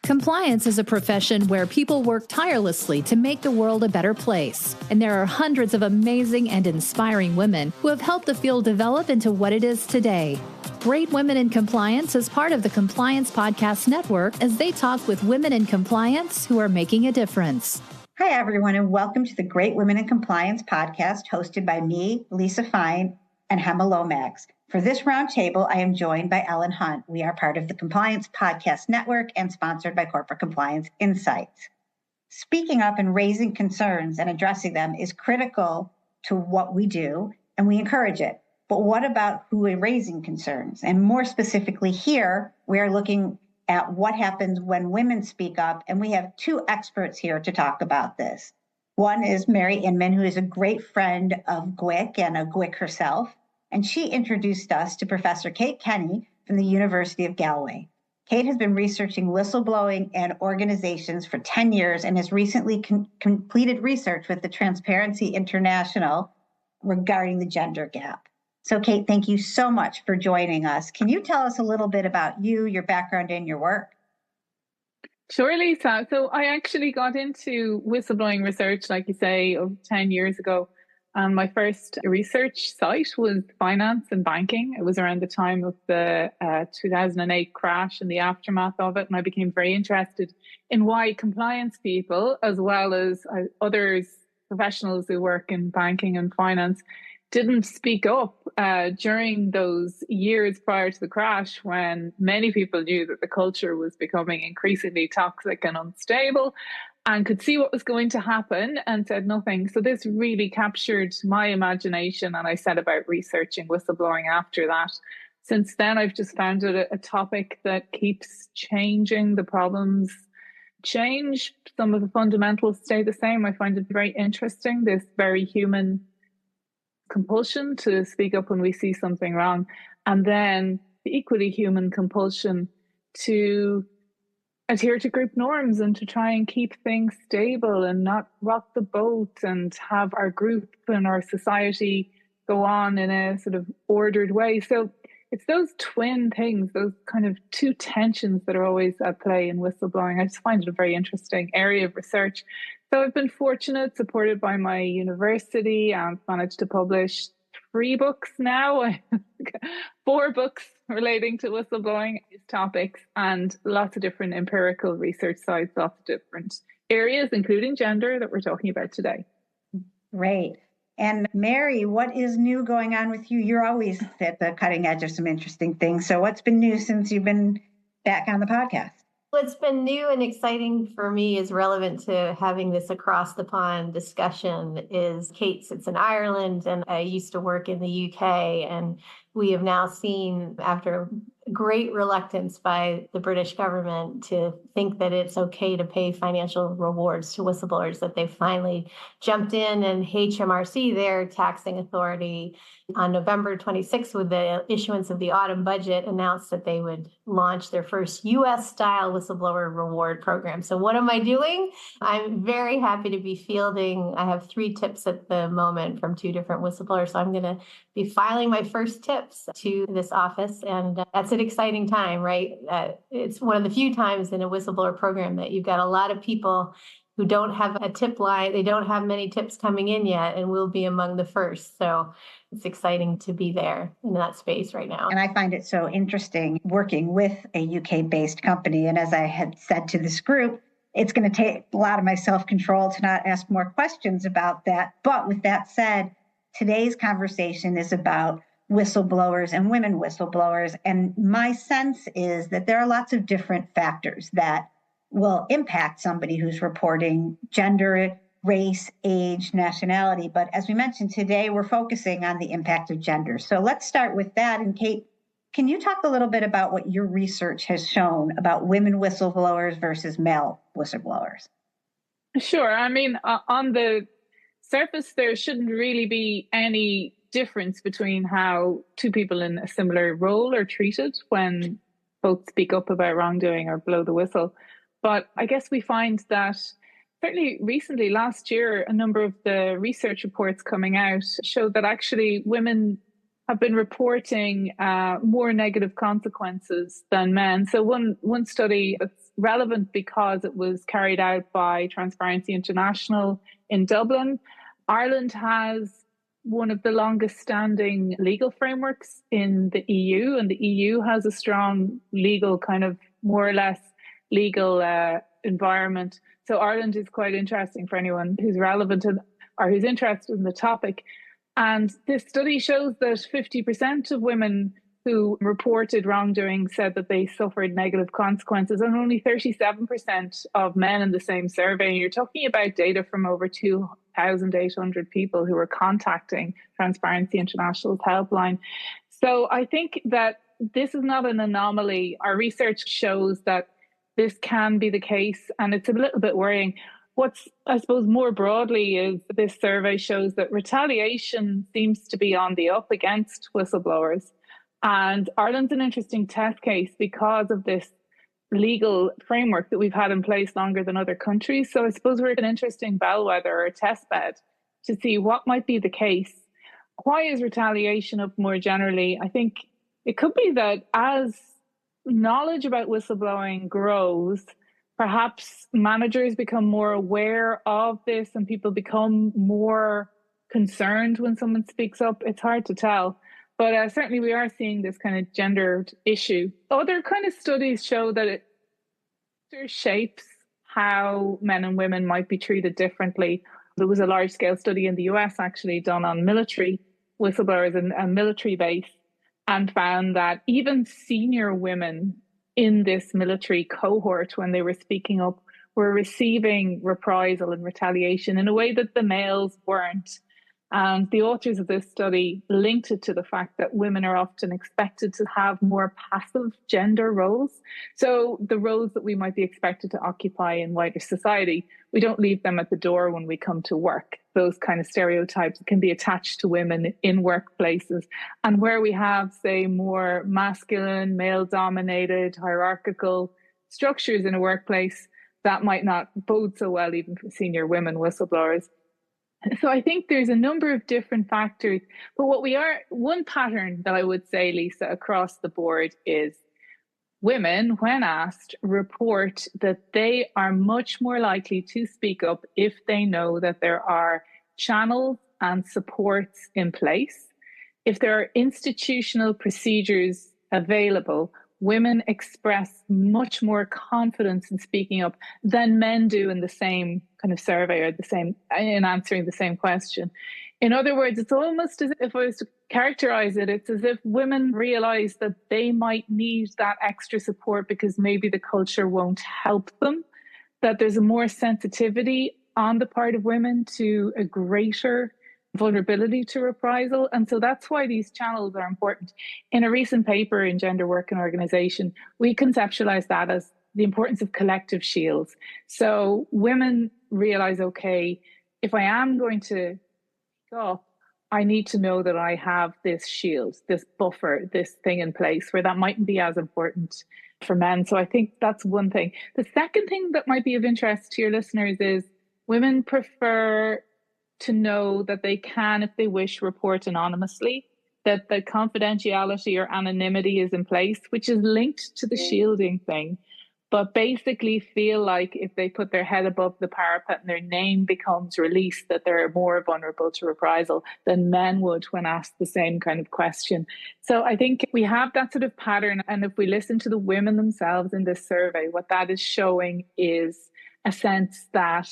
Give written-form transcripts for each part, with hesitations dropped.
Compliance is a profession where people work tirelessly to make the world a better place. And there are hundreds of amazing and inspiring women who have helped the field develop into what it is today. Great Women in Compliance is part of the Compliance Podcast Network as they talk with women in compliance who are making a difference. Hi, everyone, and welcome to the Great Women in Compliance podcast hosted by me, Lisa Fine, and Hema Lomax. For this roundtable, I am joined by Ellen Hunt. We are part of the Compliance Podcast Network and sponsored by Corporate Compliance Insights. Speaking up and raising concerns and addressing them is critical to what we do, and we encourage it. But what about who are raising concerns? And more specifically here, we are looking at what happens when women speak up, and we have two experts here to talk about this. One is Mary Inman, who is a great friend of GWIC and a GWIC herself. And she introduced us to Professor Kate Kenny from the University of Galway. Kate has been researching whistleblowing and organizations for 10 years and has recently completed research with the Transparency International regarding the gender gap. So Kate, thank you so much for joining us. Can you tell us a little bit about you, your background, and your work? Sure, Lisa. So I actually got into whistleblowing research, like you say, over 10 years ago. My first research site was finance and banking. It was around the time of the 2008 crash and the aftermath of it. And I became very interested in why compliance people, as well as others, professionals who work in banking and finance, didn't speak up during those years prior to the crash, when many people knew that the culture was becoming increasingly toxic and unstable, and could see what was going to happen and said nothing. So this really captured my imagination, and I set about researching whistleblowing after that. Since then, I've just found it a topic that keeps changing. The problems change. Some of the fundamentals stay the same. I find it very interesting, this very human compulsion to speak up when we see something wrong, and then the equally human compulsion to adhere to group norms and to try and keep things stable and not rock the boat and have our group and our society go on in a sort of ordered way. So it's those twin things, those kind of two tensions that are always at play in whistleblowing. I just find it a very interesting area of research. So I've been fortunate, supported by my university. I've managed to publish 3 books now, 4 books relating to whistleblowing topics, and lots of different empirical research sites, lots of different areas, including gender, that we're talking about today. Great. And Mary, what is new going on with you? You're always at the cutting edge of some interesting things. So what's been new since you've been back on the podcast? What's been new and exciting for me is relevant to having this across the pond discussion is Kate sits in Ireland and I used to work in the UK, and we have now seen, after great reluctance by the British government to think that it's okay to pay financial rewards to whistleblowers, that they finally jumped in, and HMRC, their taxing authority, on November 26th, with the issuance of the autumn budget, announced that they would launch their first US-style whistleblower reward program. So what am I doing? I'm very happy to be fielding. I have 3 tips at the moment from 2 different whistleblowers. So I'm going to be filing my first tips to this office. And that's an exciting time, right? It's one of the few times in a whistleblower program that you've got a lot of people who don't have a tip line. They don't have many tips coming in yet, and we'll be among the first. So it's exciting to be there in that space right now. And I find it so interesting working with a UK-based company. And as I had said to this group, it's going to take a lot of my self-control to not ask more questions about that. But with that said, today's conversation is about whistleblowers and women whistleblowers. And my sense is that there are lots of different factors that will impact somebody who's reporting: gender, race, age, nationality. But as we mentioned today, we're focusing on the impact of gender. So let's start with that. And Kate, can you talk a little bit about what your research has shown about women whistleblowers versus male whistleblowers? Sure. I mean, on the surface, there shouldn't really be any difference between how 2 people in a similar role are treated when both speak up about wrongdoing or blow the whistle. But I guess we find that certainly recently, last year, a number of the research reports coming out showed that actually women have been reporting more negative consequences than men. So one study that's relevant because it was carried out by Transparency International in Dublin. Ireland has one of the longest standing legal frameworks in the EU, and the EU has a strong legal kind of more or less legal environment. So Ireland is quite interesting for anyone who's relevant or who's interested in the topic. And this study shows that 50% of women who reported wrongdoing said that they suffered negative consequences, and only 37% of men in the same survey. And you're talking about data from over 2,800 people who were contacting Transparency International's helpline. So I think that this is not an anomaly. Our research shows that this can be the case, and it's a little bit worrying. What's, I suppose, more broadly is this survey shows that retaliation seems to be on the up against whistleblowers. And Ireland's an interesting test case because of this legal framework that we've had in place longer than other countries. So I suppose we're an interesting bellwether or a test bed to see what might be the case. Why is retaliation up more generally? I think it could be that as knowledge about whistleblowing grows, perhaps managers become more aware of this and people become more concerned when someone speaks up. It's hard to tell. But certainly we are seeing this kind of gendered issue. Other kind of studies show that it shapes how men and women might be treated differently. There was a large-scale study in the US actually done on military whistleblowers and a military base, and found that even senior women in this military cohort, when they were speaking up, were receiving reprisal and retaliation in a way that the males weren't. And the authors of this study linked it to the fact that women are often expected to have more passive gender roles. So the roles that we might be expected to occupy in wider society, we don't leave them at the door when we come to work. Those kind of stereotypes can be attached to women in workplaces. And where we have, say, more masculine, male-dominated, hierarchical structures in a workplace, that might not bode so well even for senior women whistleblowers. So I think there's a number of different factors, but one pattern that I would say, Lisa, across the board is women, when asked, report that they are much more likely to speak up if they know that there are channels and supports in place. If there are institutional procedures available, women express much more confidence in speaking up than men do in the same kind of survey or in answering the same question. In other words, it's almost as if I was to characterize it, it's as if women realize that they might need that extra support because maybe the culture won't help them, that there's a more sensitivity on the part of women to a greater vulnerability to reprisal. And so that's why these channels are important. In a recent paper in Gender Work and Organisation, we conceptualized that as the importance of collective shields. So women realize, okay, if I am going to go, I need to know that I have this shield, this buffer, this thing in place where that mightn't be as important for men. So I think that's one thing. The second thing that might be of interest to your listeners is women prefer to know that they can, if they wish, report anonymously, that the confidentiality or anonymity is in place, which is linked to the shielding thing, but basically feel like if they put their head above the parapet and their name becomes released, that they're more vulnerable to reprisal than men would when asked the same kind of question. So I think we have that sort of pattern. And if we listen to the women themselves in this survey, what that is showing is a sense that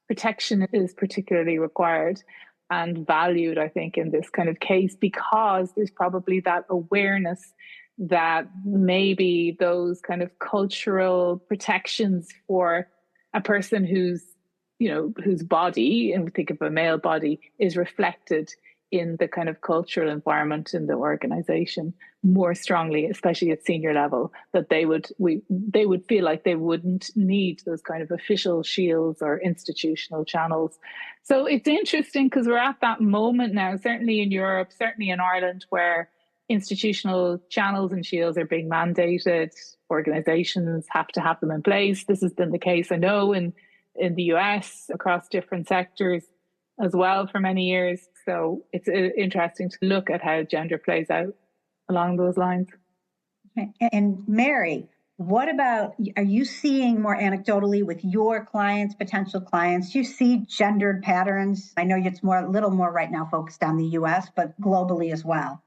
protection is particularly required and valued, I think, in this kind of case, because there's probably that awareness that maybe those kind of cultural protections for a person whose body, and we think of a male body, is reflected in the kind of cultural environment in the organization more strongly, especially at senior level, that they would feel like they wouldn't need those kind of official shields or institutional channels. So it's interesting because we're at that moment now, certainly in Europe, certainly in Ireland, where institutional channels and shields are being mandated. Organizations have to have them in place. This has been the case, I know, in the US across different sectors as well for many years. So it's interesting to look at how gender plays out along those lines. And Mary, What about, are you seeing more anecdotally with your clients, potential clients? Do you see gendered patterns? I know it's a little more right now focused on the US, but globally as well.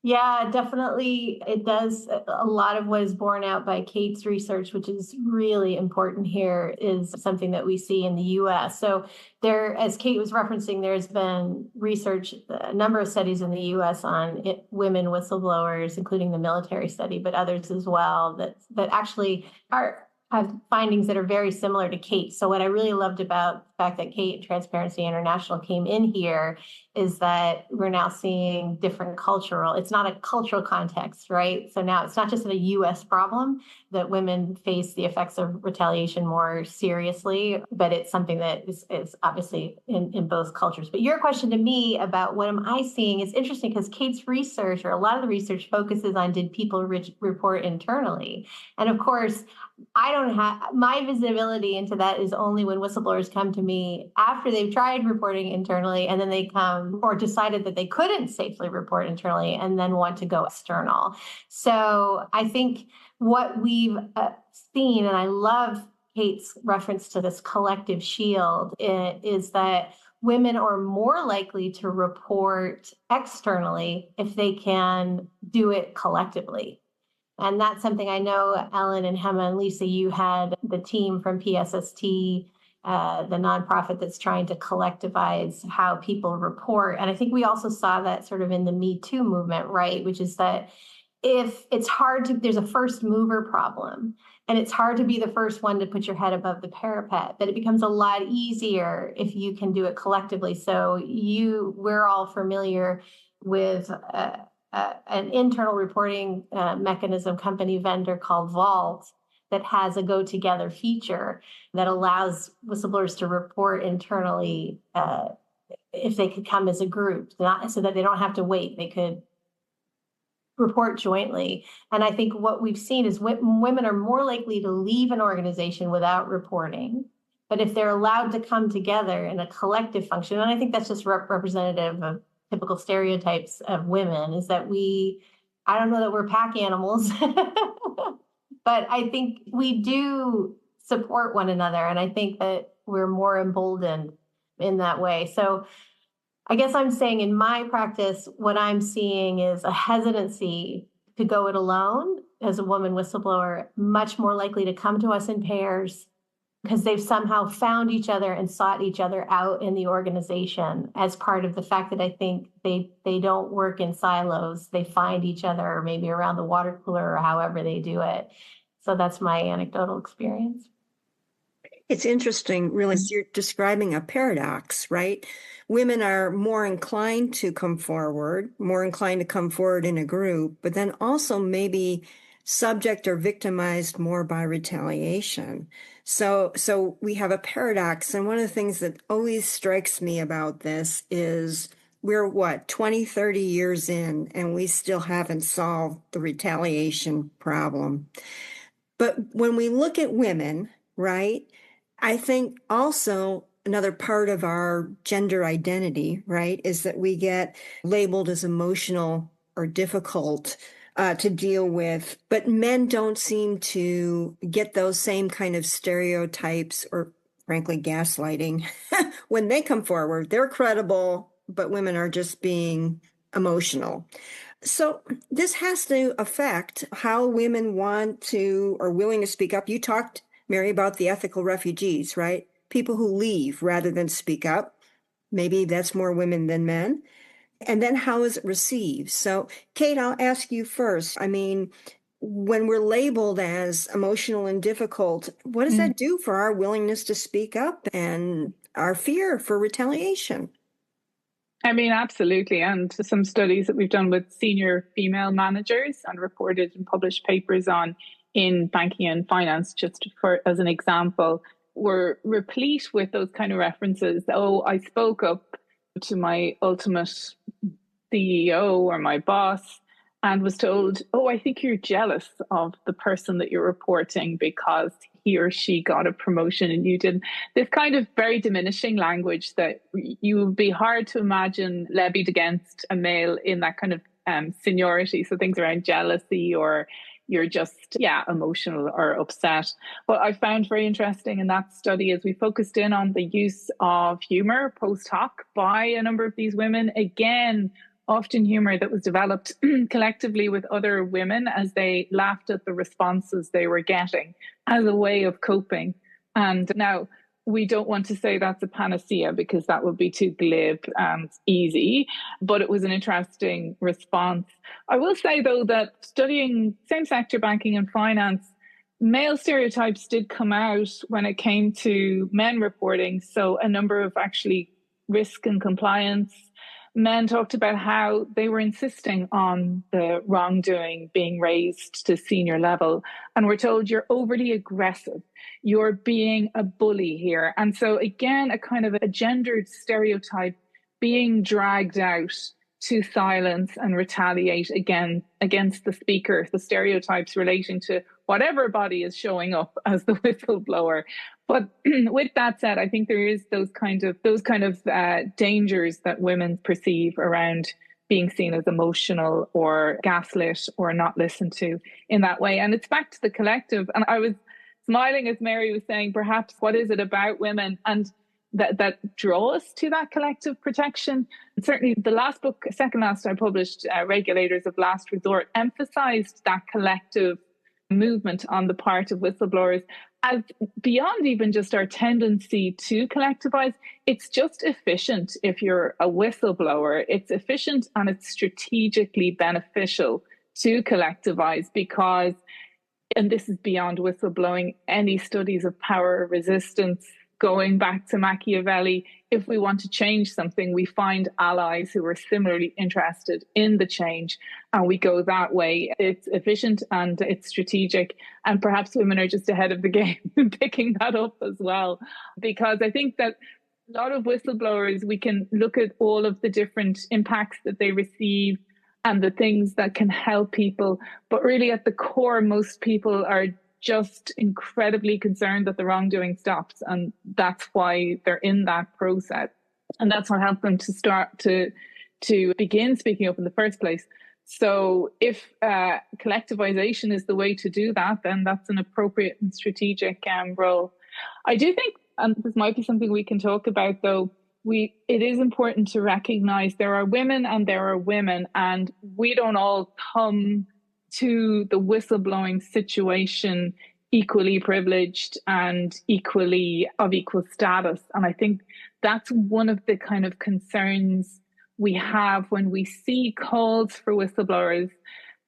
Yeah, definitely. It does. A lot of what is borne out by Kate's research, which is really important here, is something that we see in the US. So there, as Kate was referencing, there's been research, a number of studies in the US on women whistleblowers, including the military study, but others as well, that actually have findings that are very similar to Kate. So what I really loved about the fact that Kate and Transparency International came in here is that we're now seeing different it's not a cultural context, right? So now it's not just a US problem that women face the effects of retaliation more seriously, but it's something that is obviously in both cultures. But your question to me about what am I seeing is interesting because Kate's research, or a lot of the research, focuses on did people report internally? And of course, I don't have, my visibility into that is only when whistleblowers come to me after they've tried reporting internally, and then they come or decided that they couldn't safely report internally and then want to go external. So I think what we've seen, and I love Kate's reference to this collective shield, is that women are more likely to report externally if they can do it collectively. And that's something I know, Ellen and Hema and Lisa, you had the team from PSST, the nonprofit that's trying to collectivize how people report. And I think we also saw that sort of in the Me Too movement, right? Which is that if it's hard to, there's a first mover problem, and it's hard to be the first one to put your head above the parapet, but it becomes a lot easier if you can do it collectively. So we're all familiar with an internal reporting mechanism company vendor called Vault that has a go together feature that allows whistleblowers to report internally if they could come as a group, so that they don't have to wait. They could report jointly. And I think what we've seen is women are more likely to leave an organization without reporting. But if they're allowed to come together in a collective function, and I think that's just representative of typical stereotypes of women, is that I don't know that we're pack animals, but I think we do support one another. And I think that we're more emboldened in that way. So I guess I'm saying in my practice, what I'm seeing is a hesitancy to go it alone as a woman whistleblower, much more likely to come to us in pairs because they've somehow found each other and sought each other out in the organization as part of the fact that I think they don't work in silos. They find each other maybe around the water cooler or however they do it. So that's my anecdotal experience. It's interesting, really, you're describing a paradox, right? Women are more inclined to come forward in a group, but then also maybe subject or victimized more by retaliation. So we have a paradox. And one of the things that always strikes me about this is we're 20, 30 years in, and we still haven't solved the retaliation problem. But when we look at women, right, I think also another part of our gender identity, right, is that we get labeled as emotional or difficult to deal with, but men don't seem to get those same kind of stereotypes or, frankly, gaslighting. When they come forward, they're credible, but women are just being emotional. So this has to affect how women want to or willing to speak up. You talked, Mary, about the ethical refugees, right? People who leave rather than speak up. Maybe that's more women than men. And then how is it received? So, Kate, I'll ask you first. I mean, when we're labeled as emotional and difficult, what does that do for our willingness to speak up and our fear for retaliation? I mean, absolutely. And some studies that we've done with senior female managers and reported and published papers on in banking and finance, just as an example, were replete with those kind of references. Oh, I spoke up to my ultimate CEO or my boss and was told, oh, I think you're jealous of the person that you're reporting because he or she got a promotion and you didn't. This kind of very diminishing language that you would be hard to imagine levied against a male in that kind of seniority. So things around jealousy or you're just, emotional or upset. What I found very interesting in that study is we focused in on the use of humor post hoc by a number of these women. Again, often humor that was developed collectively with other women as they laughed at the responses they were getting as a way of coping. And now, we don't want to say that's a panacea because that would be too glib and easy, but it was an interesting response. I will say, though, that studying same sector banking and finance, male stereotypes did come out when it came to men reporting. So a number of actually risk and compliance men talked about how they were insisting on the wrongdoing being raised to senior level. And we're told you're overly aggressive, you're being a bully here. And so again, a kind of a gendered stereotype being dragged out to silence and retaliate again against the speaker, the stereotypes relating to whatever body is showing up as the whistleblower. But with that said, I think there is those kind of dangers that women perceive around being seen as emotional or gaslit or not listened to in that way. And it's back to the collective. And I was smiling as Mary was saying, perhaps what is it about women and that draw us to that collective protection? And certainly the last book, second last I published, Regulators of Last Resort, emphasized that collective movement on the part of whistleblowers as beyond even just our tendency to collectivize. It's just efficient. If you're a whistleblower, it's efficient and it's strategically beneficial to collectivize because, and this is beyond whistleblowing, any studies of power resistance going back to Machiavelli, if we want to change something, we find allies who are similarly interested in the change, and we go that way. It's efficient and it's strategic, and perhaps women are just ahead of the game in picking that up as well. Because I think that a lot of whistleblowers, we can look at all of the different impacts that they receive and the things that can help people, but really at the core, most people are just incredibly concerned that the wrongdoing stops. And that's why they're in that process. And that's what helped them to start to begin speaking up in the first place. So if collectivization is the way to do that, then that's an appropriate and strategic role. I do think, and this might be something we can talk about though, it is important to recognize there are women and there are women, and we don't all come to the whistleblowing situation equally privileged and equally of equal status. And I think that's one of the kind of concerns we have when we see calls for whistleblowers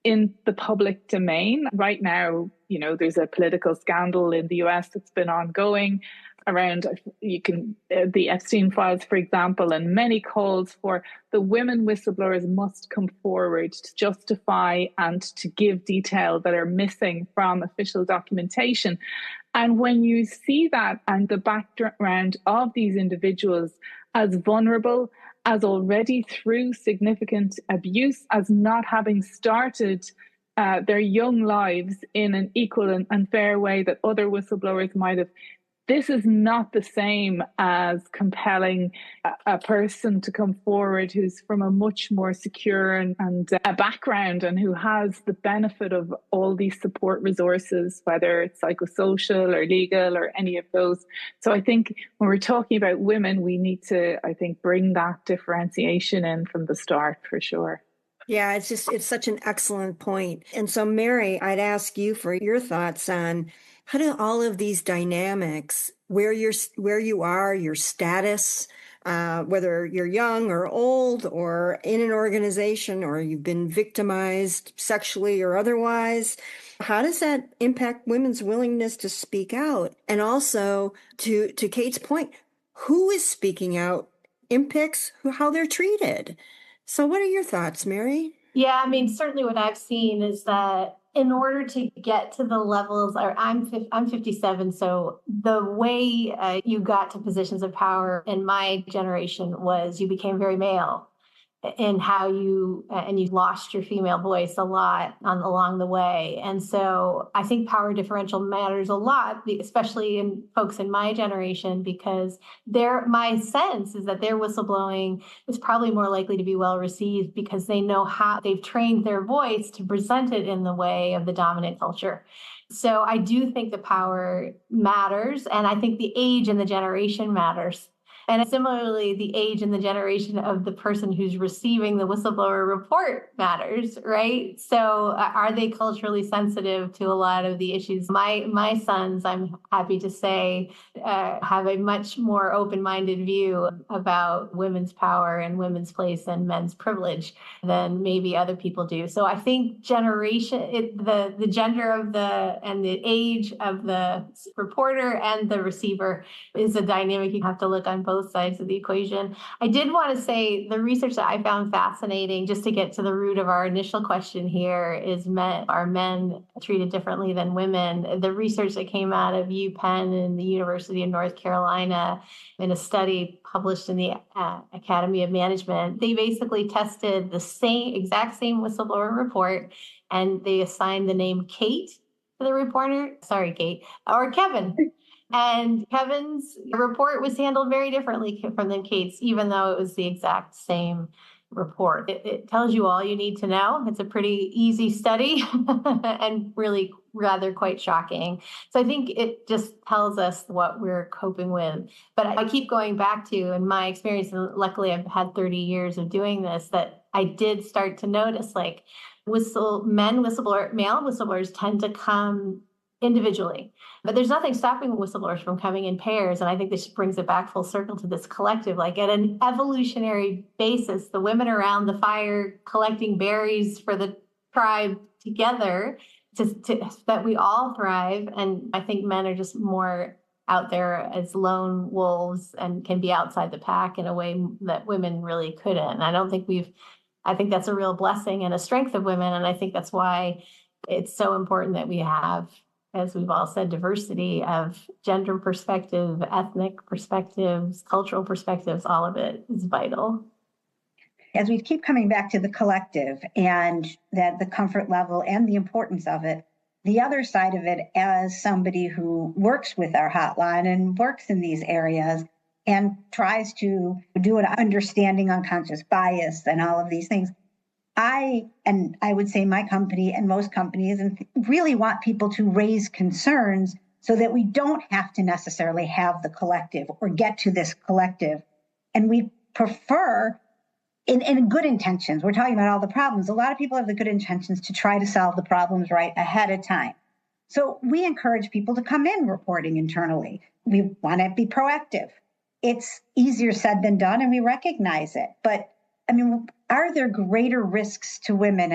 in the public domain. Right now, there's a political scandal in the US that's been ongoing around the Epstein files, for example, and many calls for the women whistleblowers must come forward to justify and to give detail that are missing from official documentation. And when you see that and the background of these individuals as vulnerable, as already through significant abuse, as not having started their young lives in an equal and fair way that other whistleblowers might have, this is not the same as compelling a person to come forward who's from a much more secure and a background and who has the benefit of all these support resources, whether it's psychosocial or legal or any of those. So I think when we're talking about women, we need to, bring that differentiation in from the start for sure. Yeah, it's such an excellent point. And so, Mary, I'd ask you for your thoughts on how do all of these dynamics, where you are, your status, whether you're young or old or in an organization or you've been victimized sexually or otherwise, how does that impact women's willingness to speak out? And also, to Kate's point, who is speaking out impacts how they're treated. So what are your thoughts, Mary? Yeah, certainly what I've seen is that in order to get to the levels, I'm 57, so the way you got to positions of power in my generation was you became very male. in how and you've lost your female voice a lot along the way. And so I think power differential matters a lot, especially in folks in my generation, because my sense is that their whistleblowing is probably more likely to be well received because they know how they've trained their voice to present it in the way of the dominant culture. So I do think the power matters, and I think the age and the generation matters. And similarly, the age and the generation of the person who's receiving the whistleblower report matters, right? So are they culturally sensitive to a lot of the issues? My sons, I'm happy to say, have a much more open-minded view about women's power and women's place and men's privilege than maybe other people do. So I think the gender and the age of the reporter and the receiver is a dynamic you have to look on both sides of the equation. I did want to say the research that I found fascinating, just to get to the root of our initial question here, is are men treated differently than women? The research that came out of UPenn and the University of North Carolina in a study published in the Academy of Management, they basically tested the exact same whistleblower report, and they assigned the name Kate to the reporter. Sorry, Kate, or Kevin. And Kevin's report was handled very differently than Kate's, even though it was the exact same report. It tells you all you need to know. It's a pretty easy study and really rather quite shocking. So I think it just tells us what we're coping with. But I keep going back to, in my experience, and luckily I've had 30 years of doing this, that I did start to notice like male whistleblowers tend to come individually. But there's nothing stopping whistleblowers from coming in pairs. And I think this brings it back full circle to this collective. Like at an evolutionary basis, the women around the fire collecting berries for the tribe together, that we all thrive. And I think men are just more out there as lone wolves and can be outside the pack in a way that women really couldn't. And I think that's a real blessing and a strength of women. And I think that's why it's so important that we have, as we've all said, diversity of gender perspective, ethnic perspectives, cultural perspectives. All of it is vital. As we keep coming back to the collective and that the comfort level and the importance of it, the other side of it, as somebody who works with our hotline and works in these areas and tries to do an understanding unconscious bias and all of these things, I would say my company and most companies really want people to raise concerns so that we don't have to necessarily have the collective or get to this collective. And we prefer, in good intentions, we're talking about all the problems. A lot of people have the good intentions to try to solve the problems right ahead of time. So we encourage people to come in reporting internally. We want to be proactive. It's easier said than done, and we recognize it. But I mean, are there greater risks to women?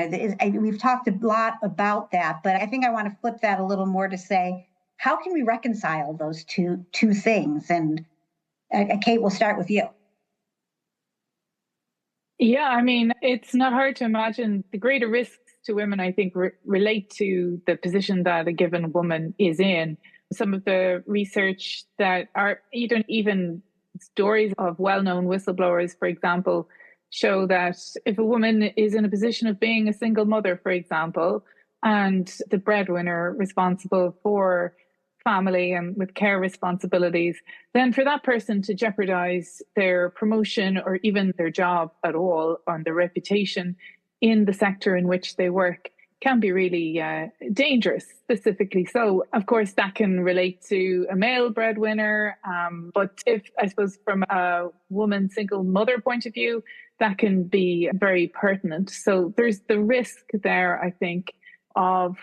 We've talked a lot about that, but I think I want to flip that a little more to say, how can we reconcile those two things? And Kate, we'll start with you. Yeah, I mean, it's not hard to imagine the greater risks to women, I think, relate to the position that a given woman is in. Some of the research that are even stories of well-known whistleblowers, for example, show that if a woman is in a position of being a single mother, for example, and the breadwinner responsible for family and with care responsibilities, then for that person to jeopardize their promotion or even their job at all, or their reputation in the sector in which they work, can be really dangerous, specifically. So, of course, that can relate to a male breadwinner. But if, I suppose, from a woman single mother point of view, that can be very pertinent. So there's the risk there, I think, of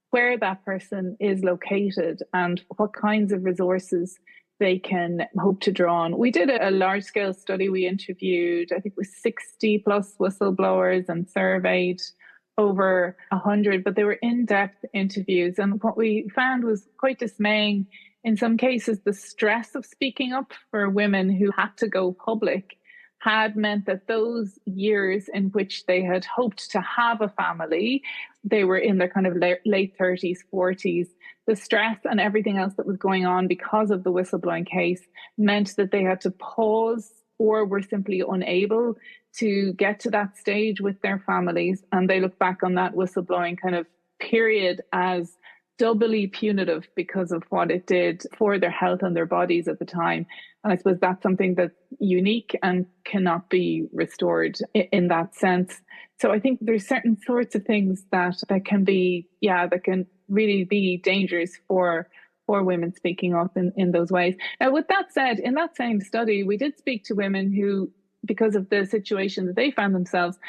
where that person is located and what kinds of resources they can hope to draw on. We did a large-scale study. We interviewed, I think it was 60 plus whistleblowers and surveyed over 100, but they were in-depth interviews. And what we found was quite dismaying. In some cases, the stress of speaking up for women who had to go public had meant that those years in which they had hoped to have a family, they were in their kind of late 30s, 40s. The stress and everything else that was going on because of the whistleblowing case meant that they had to pause or were simply unable to get to that stage with their families. And they look back on that whistleblowing kind of period as doubly punitive because of what it did for their health and their bodies at the time. And I suppose that's something that's unique and cannot be restored in that sense. So I think there's certain sorts of things that can be, that can really be dangerous for women speaking up in those ways. Now, with that said, in that same study, we did speak to women who, because of the situation that they found themselves,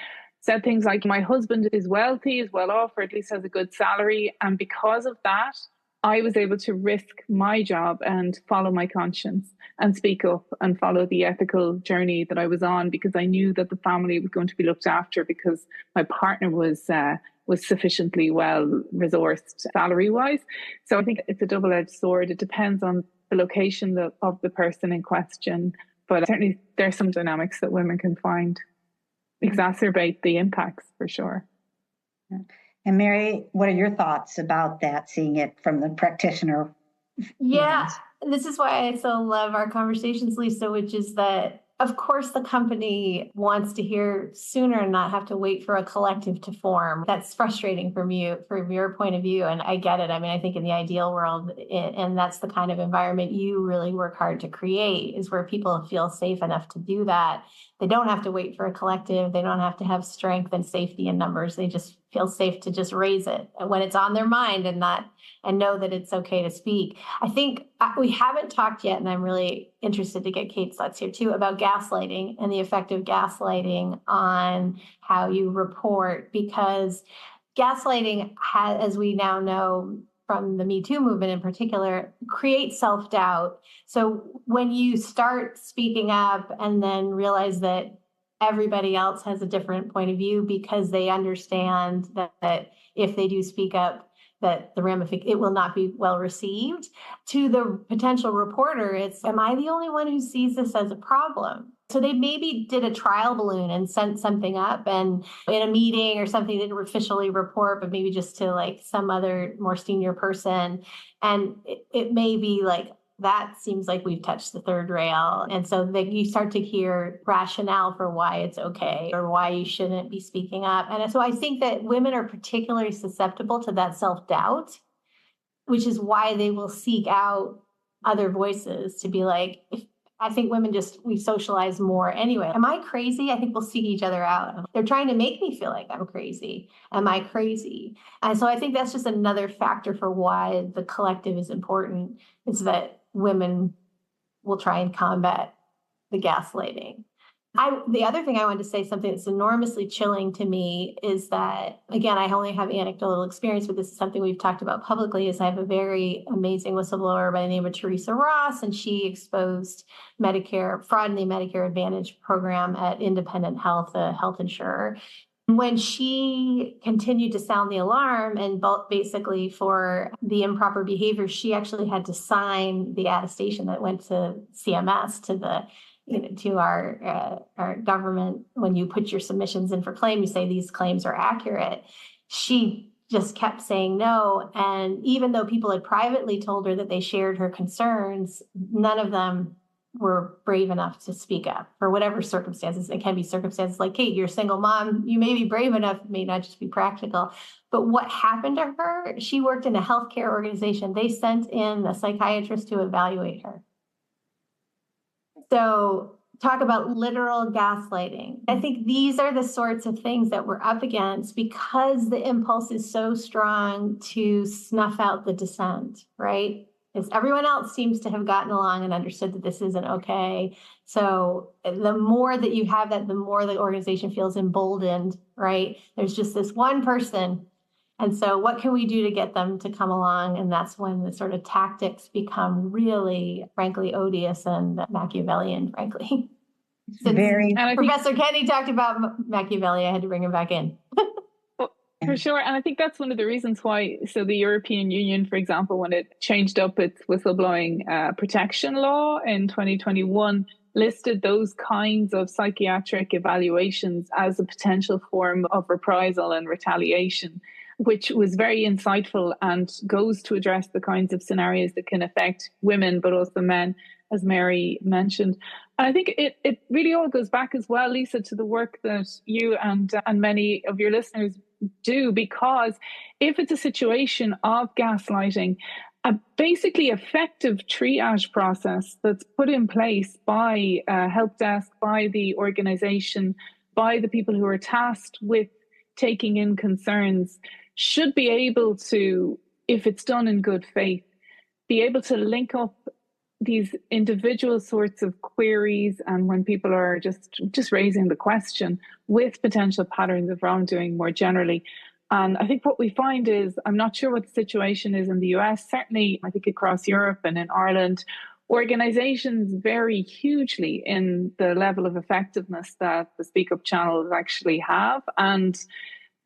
said things like, my husband is wealthy, is well off, or at least has a good salary. And because of that, I was able to risk my job and follow my conscience and speak up and follow the ethical journey that I was on, because I knew that the family was going to be looked after because my partner was sufficiently well resourced salary wise. So I think it's a double-edged sword. It depends on the location of the person in question. But certainly there's some dynamics that women can find exacerbate the impacts for sure. And Mary, what are your thoughts about that, seeing it from the practitioner? Yeah, this is why I so love our conversations, Lisa, which is that, of course, the company wants to hear sooner and not have to wait for a collective to form. That's frustrating from your point of view. And I get it. I mean, I think in the ideal world, and that's the kind of environment you really work hard to create, is where people feel safe enough to do that. They don't have to wait for a collective. They don't have to have strength and safety in numbers. They just feel safe to just raise it when it's on their mind and know that it's okay to speak. I think we haven't talked yet, and I'm really interested to get Kate's thoughts here too, about gaslighting and the effect of gaslighting on how you report, because gaslighting has, as we now know from the Me Too movement in particular, creates self-doubt. So when you start speaking up and then realize that everybody else has a different point of view because they understand that if they do speak up, that it will not be well received. To the potential reporter, it's, am I the only one who sees this as a problem? So they maybe did a trial balloon and sent something up, and in a meeting or something, didn't officially report, but maybe just to like some other more senior person. And it may be like, that seems like we've touched the third rail. And so then you start to hear rationale for why it's okay or why you shouldn't be speaking up. And so I think that women are particularly susceptible to that self-doubt, which is why they will seek out other voices to be like, I think women we socialize more anyway. Am I crazy? I think we'll seek each other out. They're trying to make me feel like I'm crazy. Am I crazy? And so I think that's just another factor for why the collective is important, is that women will try and combat the gaslighting. The other thing I wanted to say, something that's enormously chilling to me, is that, again, I only have anecdotal experience, but this is something we've talked about publicly, is I have a very amazing whistleblower by the name of Teresa Ross, and she exposed fraud in the Medicare Advantage program at Independent Health, a health insurer. When she continued to sound the alarm and basically for the improper behavior, she actually had to sign the attestation that went to CMS, to our government. When you put your submissions in for claim, you say these claims are accurate. She just kept saying no. And even though people had privately told her that they shared her concerns, none of them were brave enough to speak up for whatever circumstances. It can be circumstances like, Kate, you're a single mom. You may be brave enough, it may not just be practical. But what happened to her, she worked in a healthcare organization. They sent in a psychiatrist to evaluate her. So talk about literal gaslighting. I think these are the sorts of things that we're up against because the impulse is so strong to snuff out the dissent, right? Because everyone else seems to have gotten along and understood that this isn't okay. So the more that you have that, the more the organization feels emboldened, right? There's just this one person. And so what can we do to get them to come along? And that's when the sort of tactics become really, frankly, odious and Machiavellian, frankly. Professor Kenny talked about Machiavelli, I had to bring him back in. For sure. And I think that's one of the reasons why, so the European Union, for example, when it changed up its whistleblowing protection law in 2021, listed those kinds of psychiatric evaluations as a potential form of reprisal and retaliation. which was very insightful and goes to address the kinds of scenarios that can affect women, but also men, as Mary mentioned. And I think it really all goes back as well, Lisa, to the work that you and many of your listeners do, because if it's a situation of gaslighting, a basically effective triage process that's put in place by help desk, by the organization, by the people who are tasked with taking in concerns, should be able to, if it's done in good faith, be able to link up these individual sorts of queries, and when people are just raising the question, with potential patterns of wrongdoing more generally. And I think what we find is, I'm not sure what the situation is in the US, certainly I think across Europe and in Ireland, organizations vary hugely in the level of effectiveness that the Speak Up channels actually have, and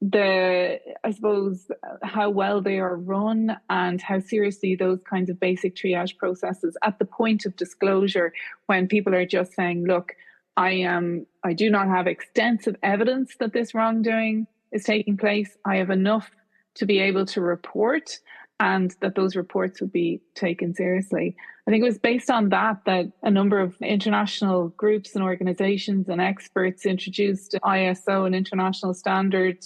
I suppose, how well they are run and how seriously those kinds of basic triage processes at the point of disclosure, when people are just saying, look, I do not have extensive evidence that this wrongdoing is taking place. I have enough to be able to report, and that those reports would be taken seriously. I think it was based on that a number of international groups and organizations and experts introduced ISO, an international standard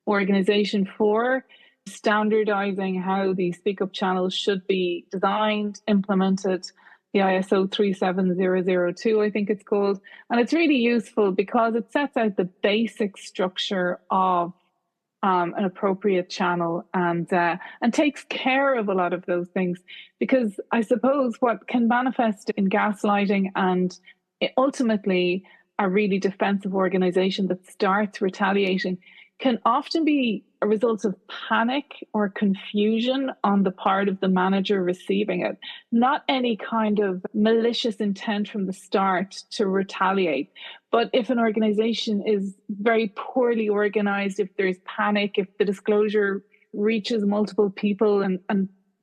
organization for standardizing how the Speak Up channels should be designed, implemented, the ISO 37002, I think it's called. And it's really useful because it sets out the basic structure of an appropriate channel, and takes care of a lot of those things. Because I suppose what can manifest in gaslighting, and ultimately a really defensive organization that starts retaliating, can often be a result of panic or confusion on the part of the manager receiving it, not any kind of malicious intent from the start to retaliate. But if an organization is very poorly organized, if there's panic, if the disclosure reaches multiple people and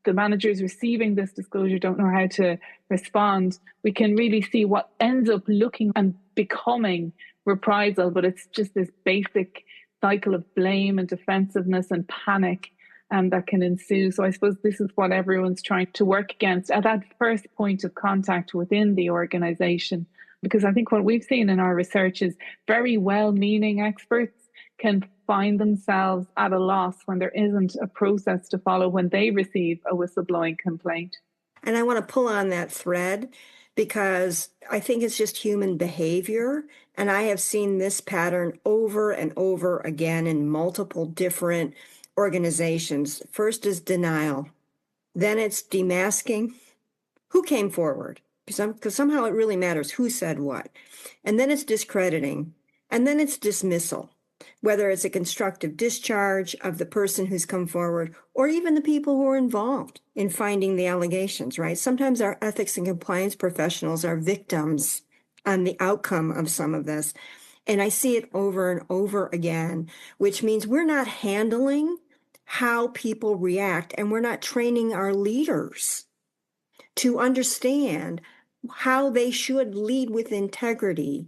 the managers receiving this disclosure don't know how to respond, we can really see what ends up looking and becoming reprisal. But it's just this basic cycle of blame and defensiveness and panic that can ensue. So I suppose this is what everyone's trying to work against at that first point of contact within the organization. Because I think what we've seen in our research is very well-meaning experts can find themselves at a loss when there isn't a process to follow when they receive a whistleblowing complaint. And I want to pull on that thread, because I think it's just human behavior. And I have seen this pattern over and over again in multiple different organizations. First is denial. Then it's demasking. Who came forward? Because somehow it really matters who said what. And then it's discrediting. And then it's dismissal, whether it's a constructive discharge of the person who's come forward, or even the people who are involved in finding the allegations, right? Sometimes our ethics and compliance professionals are victims on the outcome of some of this. And I see it over and over again, which means we're not handling how people react, and we're not training our leaders to understand how they should lead with integrity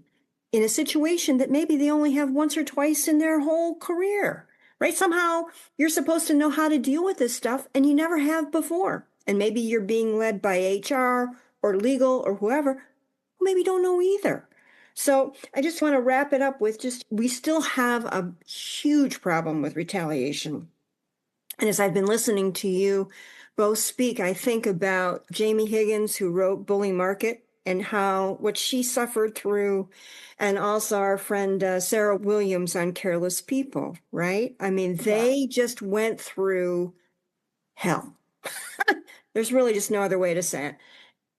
in a situation that maybe they only have once or twice in their whole career, right? Somehow you're supposed to know how to deal with this stuff, and you never have before. And maybe you're being led by HR or legal or whoever who maybe don't know either. So I just want to wrap it up with we still have a huge problem with retaliation. And as I've been listening to you both speak, I think about Jamie Higgins, who wrote Bully Market, and what she suffered through, and also our friend Sarah Williams on Careless People, right? I mean, they just went through hell. There's really just no other way to say it.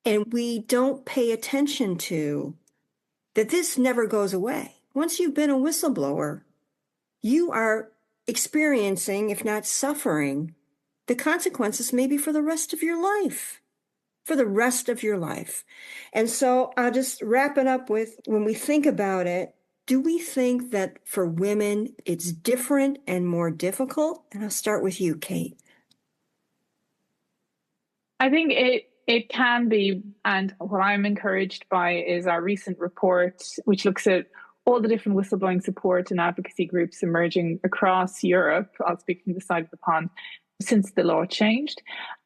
And we don't pay attention to that this never goes away. Once you've been a whistleblower, you are experiencing, if not suffering, the consequences maybe for the rest of your life. And so I'll just wrap it up with, when we think about it, do we think that for women it's different and more difficult? And I'll start with you, Kate. I think it can be. And what I'm encouraged by is our recent report, which looks at all the different whistleblowing support and advocacy groups emerging across Europe. I'll speak from the side of the pond, since the law changed.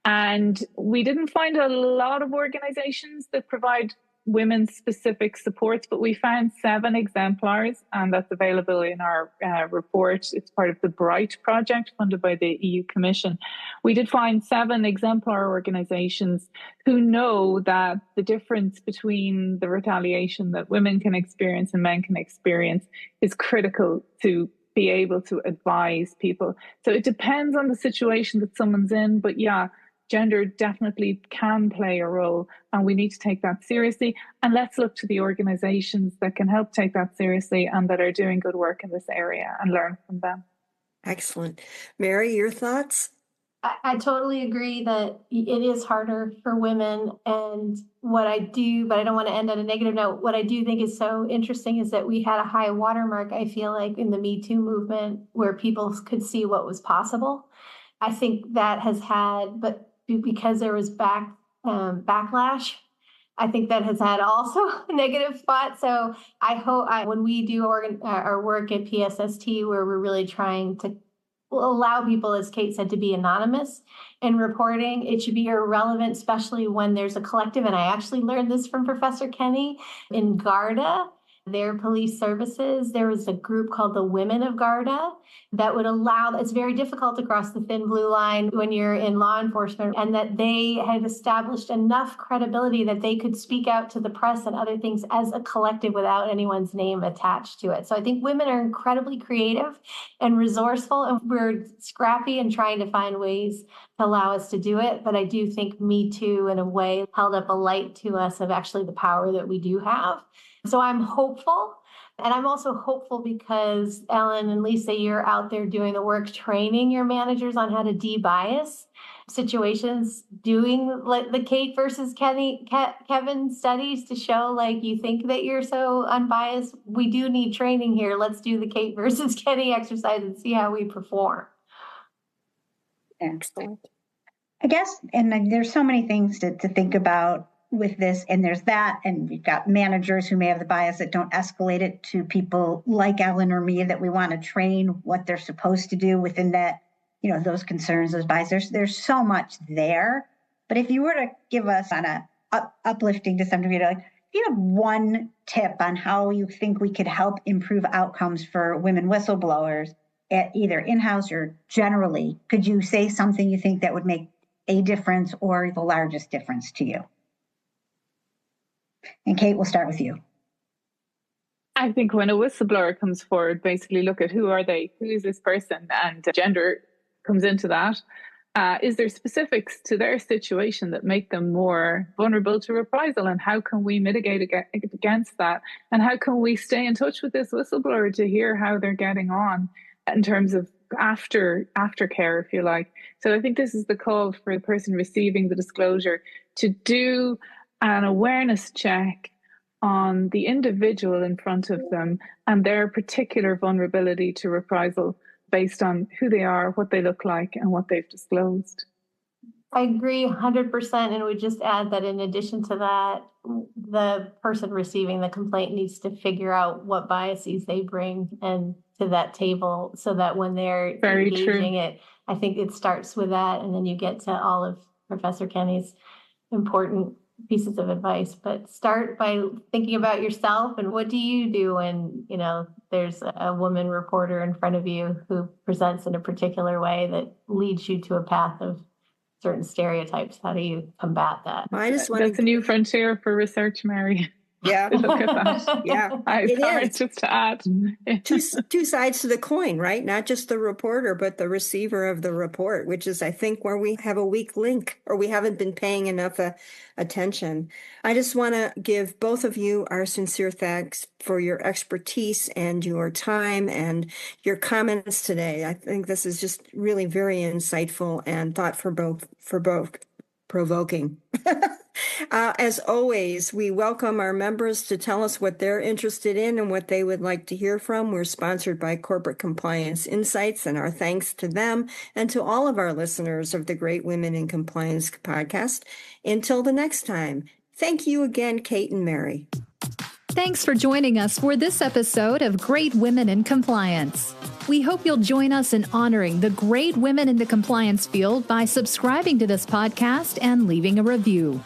And we didn't find a lot of organizations that provide women-specific supports, but we found 7 exemplars, and that's available in our report. It's part of the Bright project funded by the EU Commission. We did find 7 exemplar organizations who know that the difference between the retaliation that women can experience and men can experience is critical to be able to advise people. So it depends on the situation that someone's in, but yeah, gender definitely can play a role, and we need to take that seriously. And let's look to the organizations that can help take that seriously and that are doing good work in this area and learn from them. Excellent. Mary, your thoughts? I totally agree that it is harder for women. And what I do, but I don't want to end on a negative note, what I do think is so interesting is that we had a high watermark, I feel like, in the Me Too movement where people could see what was possible. I think that has had, but because there was backlash, I think that has had also a negative spot. So I hope when we do our work at PSST, where we're really trying to allow people, as Kate said, to be anonymous in reporting, it should be irrelevant, especially when there's a collective. And I actually learned this from Professor Kenny in Garda, their police services. There was a group called the Women of Garda that would allow, it's very difficult to cross the thin blue line when you're in law enforcement, and that they had established enough credibility that they could speak out to the press and other things as a collective without anyone's name attached to it. So I think women are incredibly creative and resourceful, and we're scrappy and trying to find ways to allow us to do it. But I do think Me Too, in a way, held up a light to us of actually the power that we do have. So I'm hopeful. And I'm also hopeful because, Ellen and Lisa, you're out there doing the work, training your managers on how to de-bias situations, doing like the Kate versus Kevin studies to show, like, you think that you're so unbiased. We do need training here. Let's do the Kate versus Kenny exercise and see how we perform. Excellent. I guess, and there's so many things to think about with this, and there's that, and we've got managers who may have the bias that don't escalate it to people like Ellen or me, that we want to train what they're supposed to do within that, those concerns, those biases. There's so much there. But if you were to give us on a uplifting to some degree, like, if you have one tip on how you think we could help improve outcomes for women whistleblowers, at either in-house or generally, could you say something you think that would make a difference or the largest difference to you? And Kate, we'll start with you. I think when a whistleblower comes forward, basically look at who are they, who is this person, and gender comes into that. Is there specifics to their situation that make them more vulnerable to reprisal, and how can we mitigate against that? And how can we stay in touch with this whistleblower to hear how they're getting on in terms of aftercare, if you like? So I think this is the call for the person receiving the disclosure to do an awareness check on the individual in front of them and their particular vulnerability to reprisal based on who they are, what they look like, and what they've disclosed. I agree 100%. And would just add that in addition to that, the person receiving the complaint needs to figure out what biases they bring and to that table, so that when they're engaging it, I think it starts with that. And then you get to all of Professor Kenny's important pieces of advice, but start by thinking about yourself and what do you do when, there's a woman reporter in front of you who presents in a particular way that leads you to a path of certain stereotypes. How do you combat that? That's a new frontier for research, Mary. Yeah. Look at that. Yeah. Sorry, just to add. Two sides to the coin, right? Not just the reporter, but the receiver of the report, which is, I think, where we have a weak link, or we haven't been paying enough attention. I just want to give both of you our sincere thanks for your expertise and your time and your comments today. I think this is just really very insightful and thought-provoking. As always, we welcome our members to tell us what they're interested in and what they would like to hear from. We're sponsored by Corporate Compliance Insights, and our thanks to them and to all of our listeners of the Great Women in Compliance podcast. Until the next time, thank you again, Kate and Mary. Thanks for joining us for this episode of Great Women in Compliance. We hope you'll join us in honoring the great women in the compliance field by subscribing to this podcast and leaving a review.